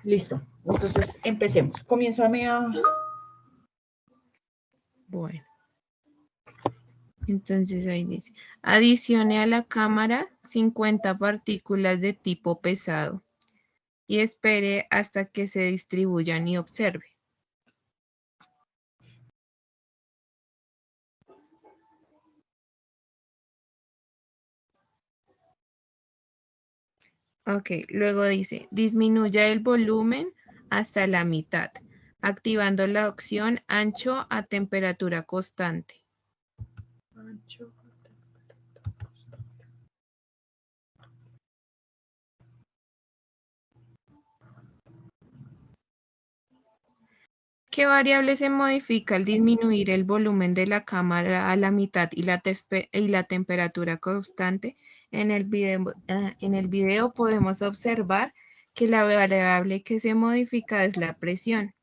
Listo. Entonces, empecemos. Comiénzame a... Bueno. Entonces ahí dice, adicione a la cámara 50 partículas de tipo pesado y espere hasta que se distribuyan y observe. Ok, luego dice, disminuya el volumen hasta la mitad, activando la opción ancho a temperatura constante. ¿Qué variable se modifica al disminuir el volumen de la cámara a la mitad y la temperatura constante? En el video podemos observar que la variable que se modifica es la presión.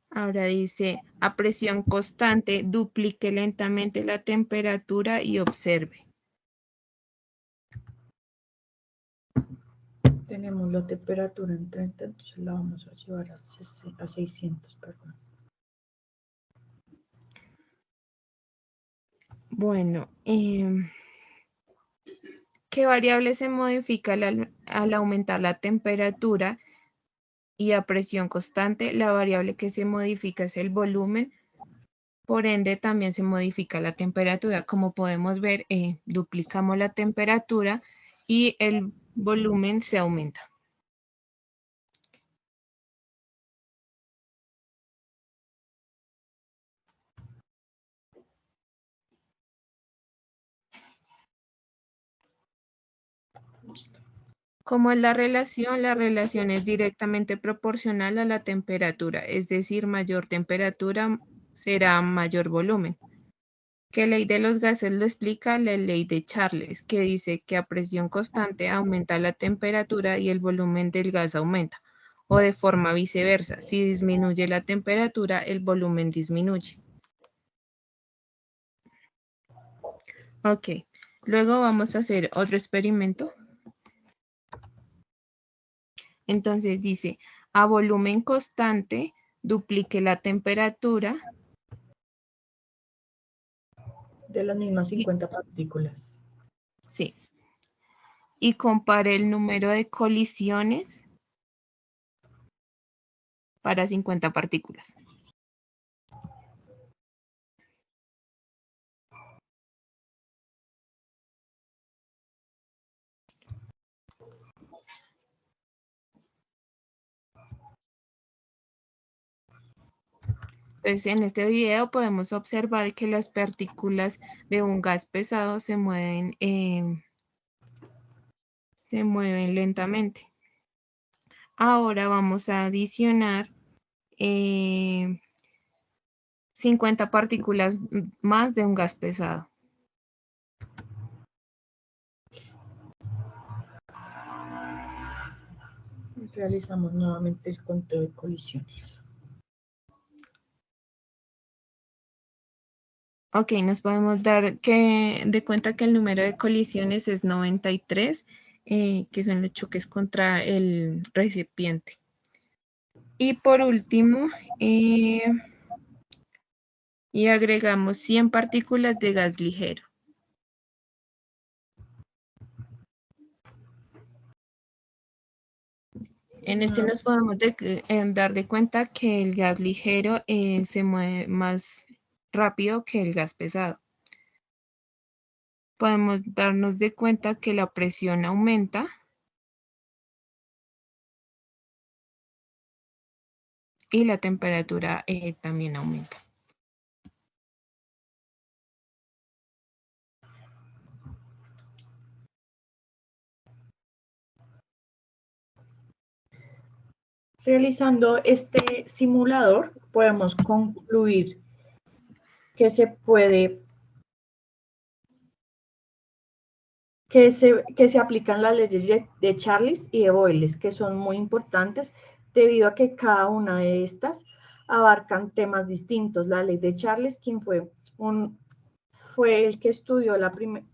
Ahora dice, a presión constante, duplique lentamente la temperatura y observe. Tenemos la temperatura en 30, entonces la vamos a llevar a 600, perdón. Bueno, ¿qué variable se modifica al aumentar la temperatura y a presión constante? La variable que se modifica es el volumen, por ende también se modifica la temperatura. Como podemos ver, duplicamos la temperatura y el volumen se aumenta. ¿Cómo es la relación? La relación es directamente proporcional a la temperatura, es decir, mayor temperatura será mayor volumen. ¿Qué ley de los gases lo explica? La ley de Charles, que dice que a presión constante aumenta la temperatura y el volumen del gas aumenta, o de forma viceversa. Si disminuye la temperatura, el volumen disminuye. Ok, luego vamos a hacer otro experimento. Entonces dice, a volumen constante, duplique la temperatura. De las mismas 50 partículas. Sí. Y compare el número de colisiones para 50 partículas. Entonces, en este video podemos observar que las partículas de un gas pesado se mueven lentamente. Ahora vamos a adicionar 50 partículas más de un gas pesado. Realizamos nuevamente el conteo de colisiones. Ok, nos podemos dar de cuenta que el número de colisiones es 93, que son los choques contra el recipiente. Y por último, y agregamos 100 partículas de gas ligero. En este nos podemos dar de cuenta que el gas ligero se mueve más rápido que el gas pesado. Podemos darnos de cuenta que la presión aumenta y la temperatura también aumenta. Realizando este simulador, podemos concluir que se aplican las leyes de Charles y de Boyle, que son muy importantes debido a que cada una de estas abarcan temas distintos. La ley de Charles, quien fue un fue el que estudió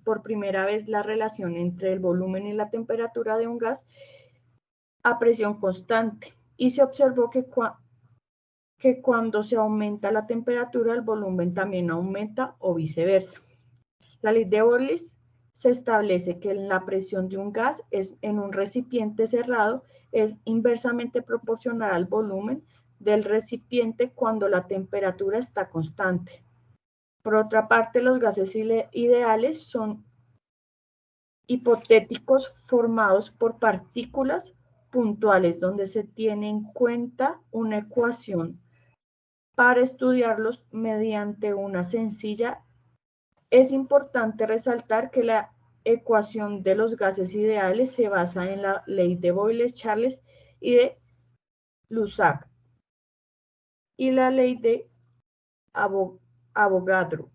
por primera vez la relación entre el volumen y la temperatura de un gas a presión constante, y se observó que cuando se aumenta la temperatura, el volumen también aumenta o viceversa. La ley de Boyles se establece que la presión de un gas en un recipiente cerrado es inversamente proporcional al volumen del recipiente cuando la temperatura está constante. Por otra parte, los gases ideales son hipotéticos formados por partículas puntuales donde se tiene en cuenta una ecuación para estudiarlos mediante una sencilla. Es importante resaltar que la ecuación de los gases ideales se basa en la ley de Boyle-Charles y de Lussach y la ley de Avogadro.